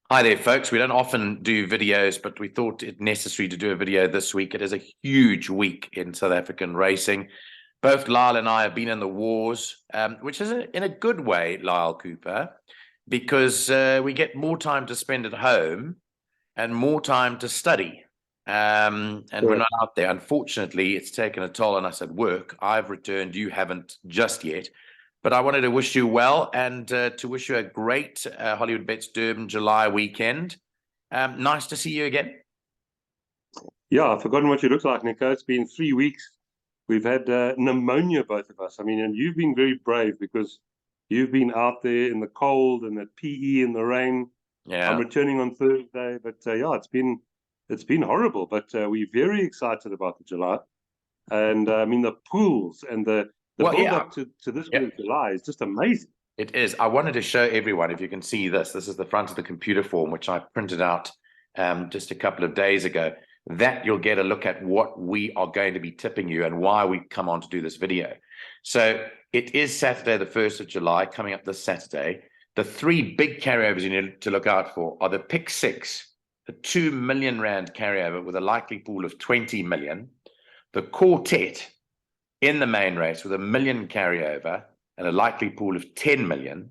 Hi there, folks. We don't often do videos, but we thought it necessary to do a video this week. It is a huge week in South African racing. Both Lyle and I have been in the wars, which is in a good way, Lyle Cooper, because we get more time to spend at home and more time to study. And we're Correct. not out there. Unfortunately, it's taken a toll on us at work. I've returned. You haven't just yet. But I wanted to wish you well and to wish you a great Hollywood Bets Durban July weekend. Nice to see you again. Yeah, I've forgotten what you look like, Nico. It's been 3 weeks. We've had pneumonia, both of us. I mean, and you've been very brave because you've been out there in the cold and at PE in the rain. I'm Yeah. returning on Thursday, but yeah, it's been horrible. But we're very excited about the July, and I mean the pools and the Well, build yeah. up to this Yeah. week July is just amazing. It is. I wanted to show everyone, if you can see this, this is the front of the computer form, which I printed out just a couple of days ago, that you'll get a look at what we are going to be tipping you and why we come on to do this video. So it is Saturday, the 1st of July, coming up this Saturday. The three big carryovers you need to look out for are the Pick Six, the 2 million rand carryover with a likely pool of 20 million, the Quartet in the main race with a million carryover and a likely pool of 10 million.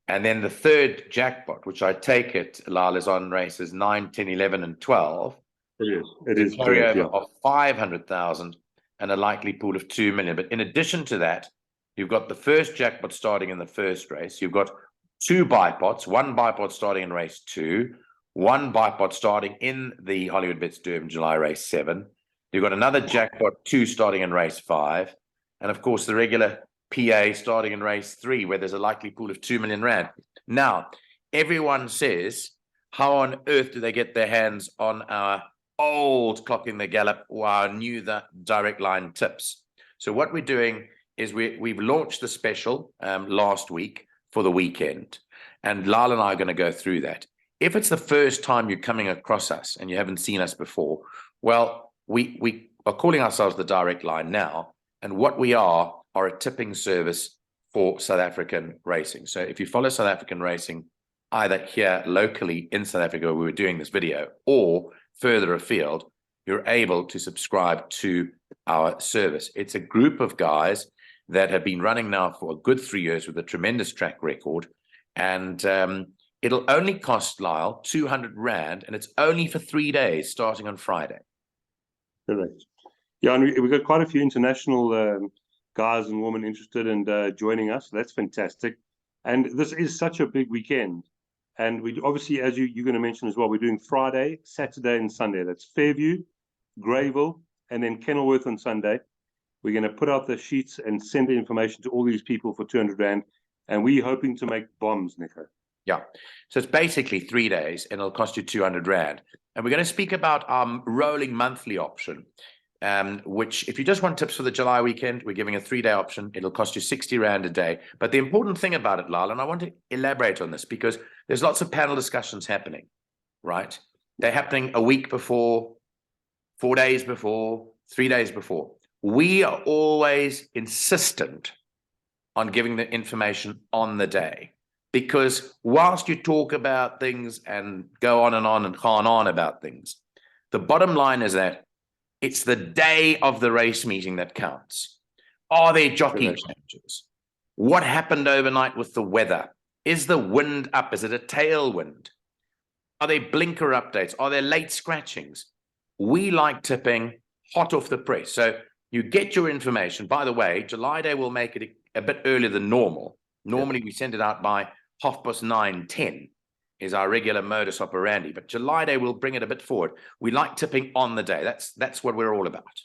And then the third jackpot, which I take it, Lyle, is on races 9, 10, 11, and 12, It is. It the is correct. carryover Yeah. of 500,000 and a likely pool of 2 million. But in addition to that, you've got the first jackpot starting in the first race. You've got two bipots, one bipot starting in race 2, one bipot starting in the Hollywood Bets Durban July race 7. You've got another jackpot, 2 starting in race 5. And of course, the regular PA starting in race 3, where there's a likely pool of 2 million rand. Now, everyone says, how on earth do they get their hands on our old Clock in the Gallop or our new direct line tips? So what we're doing is we've launched the special last week for the weekend, and Lyle and I are going to go through that. If it's the first time you're coming across us and you haven't seen us before, well, we are calling ourselves the direct line now, and what we are a tipping service for South African racing. So if you follow South African racing, either here locally in South Africa where we're doing this video or further afield, you're able to subscribe to our service. It's a group of guys that have been running now for a good 3 years with a tremendous track record. And it'll only cost, Lyle, 200 Rand, and it's only for 3 days starting on Friday. Correct. Yeah, and we've got quite a few international guys and women interested in joining us. That's fantastic. And this is such a big weekend. And we obviously, as you're going to mention as well, we're doing Friday, Saturday, and Sunday. That's Fairview, Greyville, and then Kenilworth on Sunday. We're going to put out the sheets and send the information to all these people for 200 Rand. And we're hoping to make bombs, Nico. Yeah. So it's basically 3 days and it'll cost you 200 Rand. And we're going to speak about our rolling monthly option, which if you just want tips for the July weekend, we're giving a 3-day option. It'll cost you 60 Rand a day. But the important thing about it, Lyle, and I want to elaborate on this because there's lots of panel discussions happening, right? They're happening a week before, 4 days before, 3 days before. We are always insistent on giving the information on the day. Because whilst you talk about things and go on and on about things, the bottom line is that it's the day of the race meeting that counts. Are there jockey changes? What happened overnight with the weather? Is the wind up? Is it a tailwind? Are there blinker updates? Are there late scratchings? We like tipping hot off the press. So you get your information. By the way, July Day will make it a bit earlier than normal. Normally, we send it out by 9:30 is our regular modus operandi, but July Day will bring it a bit forward. We like tipping on the day. That's what we're all about.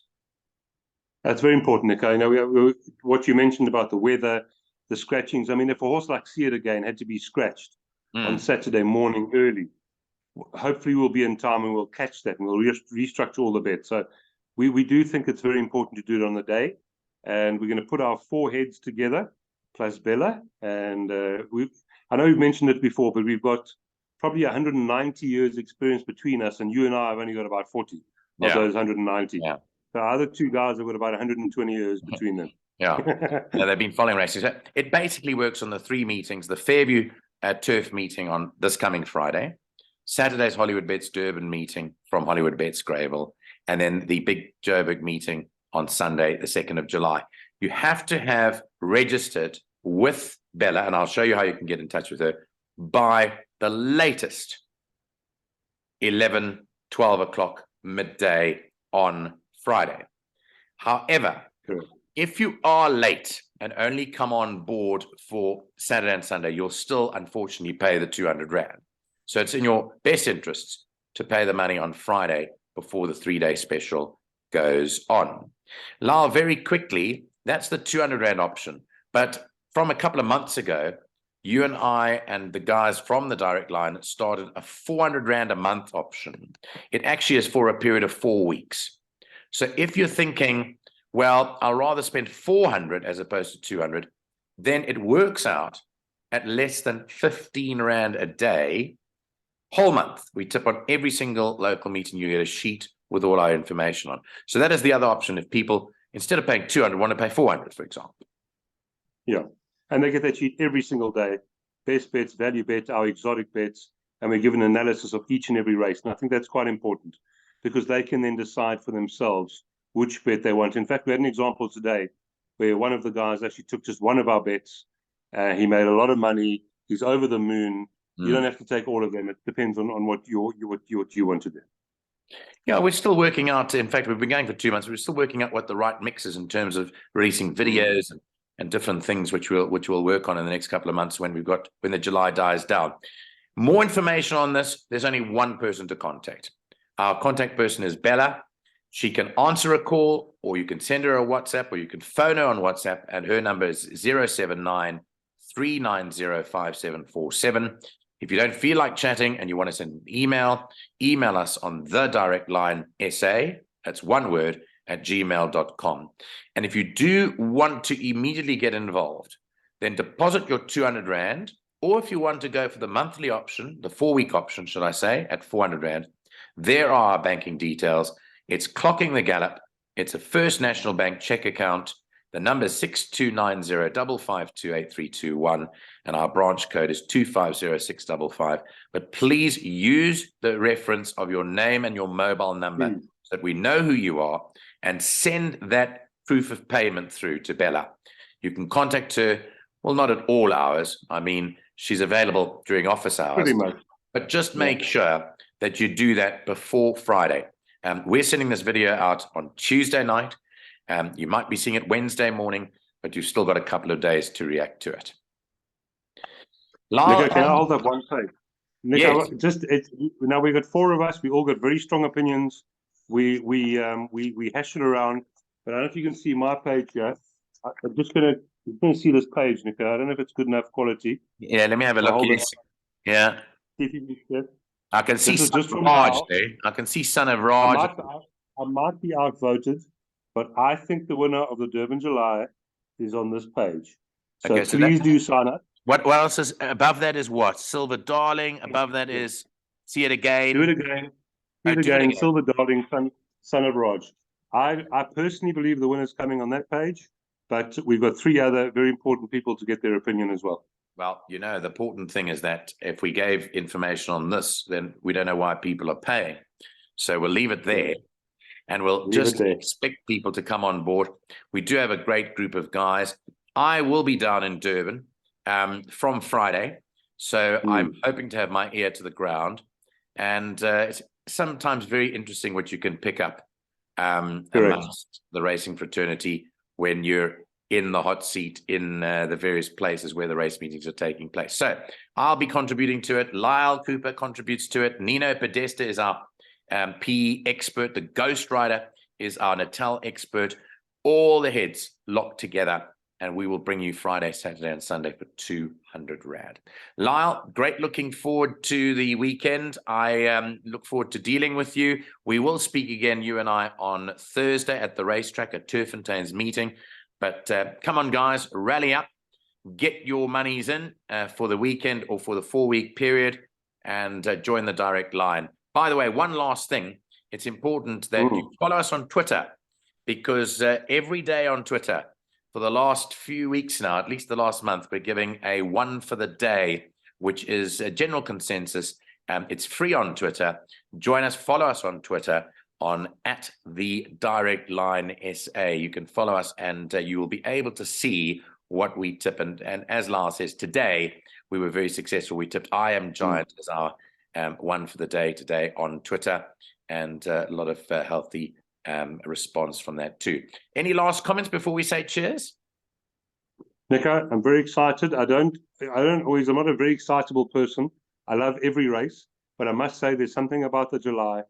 That's very important, Nico. You know, what you mentioned about the weather, the scratchings. I mean, if a horse like See It Again had to be scratched on Saturday morning early, hopefully we'll be in time and we'll catch that and we'll restructure all the bets. So we do think it's very important to do it on the day, and we're going to put our 4 heads together plus Bella, and I know we've mentioned it before, but we've got probably 190 years experience between us, and you and I have only got about 40 of those 190. Yeah. The other two guys have got about 120 years between them. Yeah. Yeah, they've been following races. It basically works on the 3 meetings, the Fairview turf meeting on this coming Friday, Saturday's Hollywood Bets Durban meeting from Hollywood Bets Greyville, and then the big Joburg meeting on Sunday, the 2nd of July. You have to have registered with Bella, and I'll show you how you can get in touch with her, by the latest 11, 12 o'clock midday on Friday. However, if you are late and only come on board for Saturday and Sunday, you'll still unfortunately pay the 200 Rand. So it's in your best interests to pay the money on Friday before the 3-day special goes on. Lyle, very quickly, that's the 200 Rand option. But from a couple of months ago, you and I and the guys from the Direct Line started a 400 Rand a month option. It actually is for a period of 4 weeks. So if you're thinking, well, I'll rather spend 400 as opposed to 200, then it works out at less than 15 Rand a day, whole month. We tip on every single local meeting. You get a sheet with all our information on. So that is the other option if people, instead of paying 200, want to pay 400, for example. Yeah, and they get that sheet every single day. Best bets, value bets, our exotic bets, and we give an analysis of each and every race. And I think that's quite important because they can then decide for themselves which bet they want. In fact, we had an example today where one of the guys actually took just one of our bets. He made a lot of money. He's over the moon. You don't have to take all of them. It depends on what you want to do. Yeah, we're still working out. In fact, we've been going for 2 months. We're still working out what the right mix is in terms of releasing videos and different things, which we'll work on in the next couple of months when the July dies down. More information on this. There's only one person to contact. Our contact person is Bella. She can answer a call, or you can send her a WhatsApp, or you can phone her on WhatsApp, and her number is 079 390 5747. If you don't feel like chatting and you want to send an email, email us on the Direct Line SA, that's one word, at gmail.com. And if you do want to immediately get involved, then deposit your 200 Rand, or if you want to go for the monthly option, the 4-week option, should I say, at 400 Rand, there are our banking details. It's clocking the gallop. It's a First National Bank check account. The number is 6290552831, and our branch code is 250655. But please use the reference of your name and your mobile number so that we know who you are, and send that proof of payment through to Bella. You can contact her, well, not at all hours. I mean, she's available during office hours. Pretty much. But just make sure that you do that before Friday. We're sending this video out on Tuesday night. You might be seeing it Wednesday morning, but you've still got a couple of days to react to it. Nico, can I hold up one page? Nico, yes. Now we've got 4 of us. We all got very strong opinions. We hash it around, but I don't know if you can see my page here. I'm just gonna see this page, Nico. I don't know if it's good enough quality. Yeah, let me have a look. Yes. Yeah. See if you can see it. I can see Son of Raj there. I can see Son of Raj. I might be outvoted, but I think the winner of the Durban July is on this page. So, okay, so please do sign up. What else is above that? Is what? Silver Darling. Above that is See It Again. Do It Again. Do It Again. Silver Darling, Son of Raj. I personally believe the winner's coming on that page, but we've got 3 other very important people to get their opinion as well. Well, you know, the important thing is that if we gave information on this, then we don't know why people are paying. So we'll leave it there, and we'll just expect people to come on board. We do have a great group of guys. I will be down in Durban from Friday, so I'm hoping to have my ear to the ground. And it's sometimes very interesting what you can pick up amongst the racing fraternity when you're in the hot seat in the various places where the race meetings are taking place. So I'll be contributing to it. Lyle Cooper contributes to it. Nino Podesta is our PE expert. The Ghost Rider is our Natal expert. All the heads locked together, and we will bring you Friday, Saturday, and Sunday for 200 Rand. Lyle, great looking forward to the weekend. I look forward to dealing with you. We will speak again, you and I, on Thursday at the racetrack at Turffontain's meeting. But come on, guys, rally up, get your monies in for the weekend or for the 4-week period, and join the Direct Line. By the way, one last thing. It's important that you follow us on Twitter, because every day on Twitter for the last few weeks now, at least the last month, we're giving a 1 for the day, which is a general consensus. It's free on Twitter. Join us, follow us on Twitter on @TheDirectLineSA. You can follow us, and you will be able to see what we tip. And as Lyle says, today we were very successful. We tipped I Am Giant as our one for the day today on Twitter, and a lot of healthy response from that too. Any last comments before we say cheers? Nico, I'm very excited. I'm not a very excitable person. I love every race, but I must say there's something about the July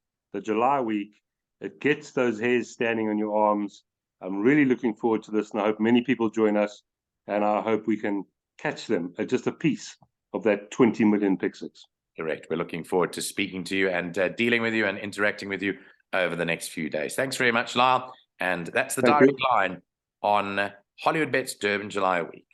week. It gets those hairs standing on your arms. I'm really looking forward to this, and I hope many people join us, and I hope we can catch them at just a piece of that 20 million pixels. Correct. We're looking forward to speaking to you and dealing with you and interacting with you over the next few days. Thanks very much, Lyle. And that's the direct line on Hollywood Bets Durban July week.